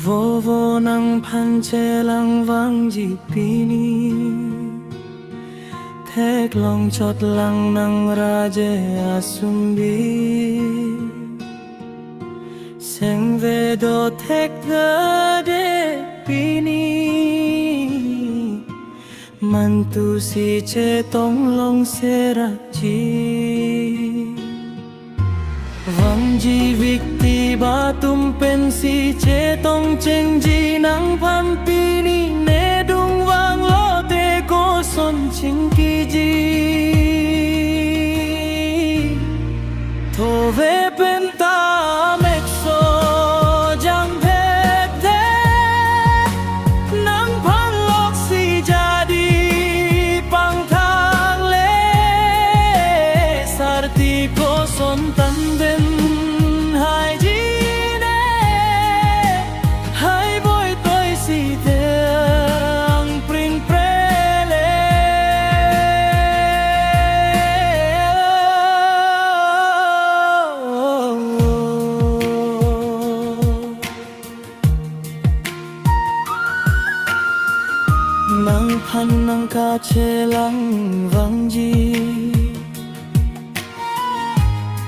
Vovo nang panchelang vang ji pini Thek long chot lang nang raje asumbi Seng ve do thek de pini Mantu si che tong long sera chi Vang ji vikti ba tum pen si che tong cheng ji nang pam pi ni ne dung vang lo te ko son ching ki ji Tho ve pen ta mek so jang phet the nang phan lok si ja di pang thang le sarti ko son tan Nang pan nang ka che lang vang ji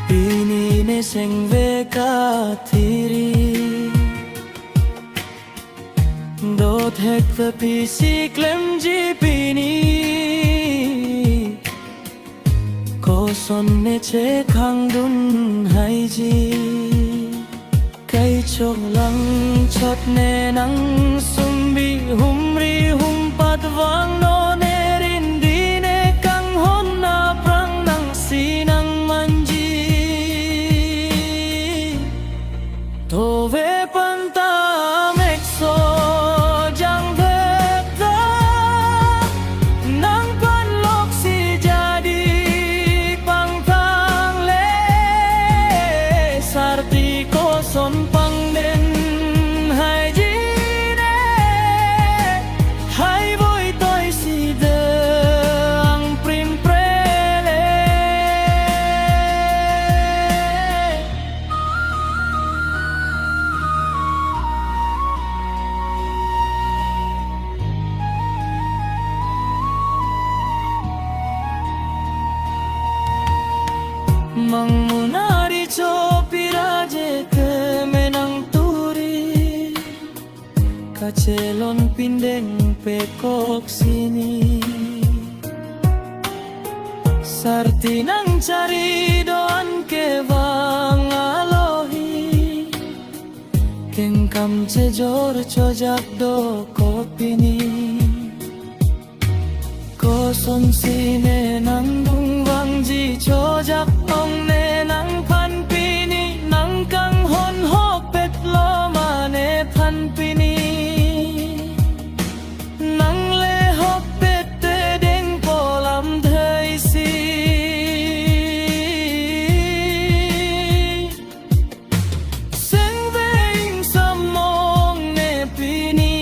Pini ne seng ve ka thiri Do thek the pi si klem ji pini Ko son ne che khang dun hai ji Kai chok lang chot ne nang sum bi hum ri hum pat vang no ne rin di ne kang hon na prang nang si nang man ji To ve pan ta mek so jang phet ta nang pan lok si ja di pang thang le sarti ko son pang den hai ji ne hai voi toi si de ang prim pre le Mang munari cho piraje ke menang turi Kacelon pindeng pekok sini Sarti nang cari doan ke vang alohi Keng kam che jor chojak do kopini Ko son sine nang dung vang ji chojak ong ne nang pan pini Nang kang hon hok pet lo ma ne pan pini Nang le hok pet te deng po lam thai si Seng ve ing sam mong ne pini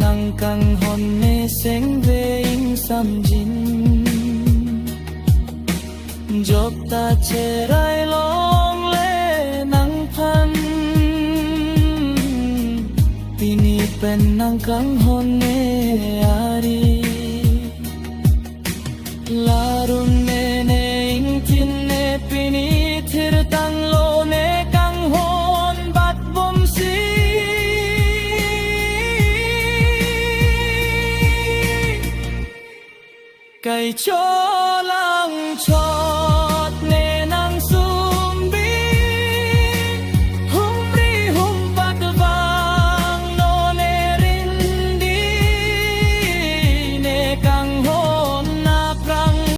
Nang kang hon ne seng ve ing sam jin Jok ta che rai long le nang phan Pini pen nang kang hon ne ari Larun ne ne ing tin ne pini thir tang lo ne kang hon bat bom si Kai cho lang cho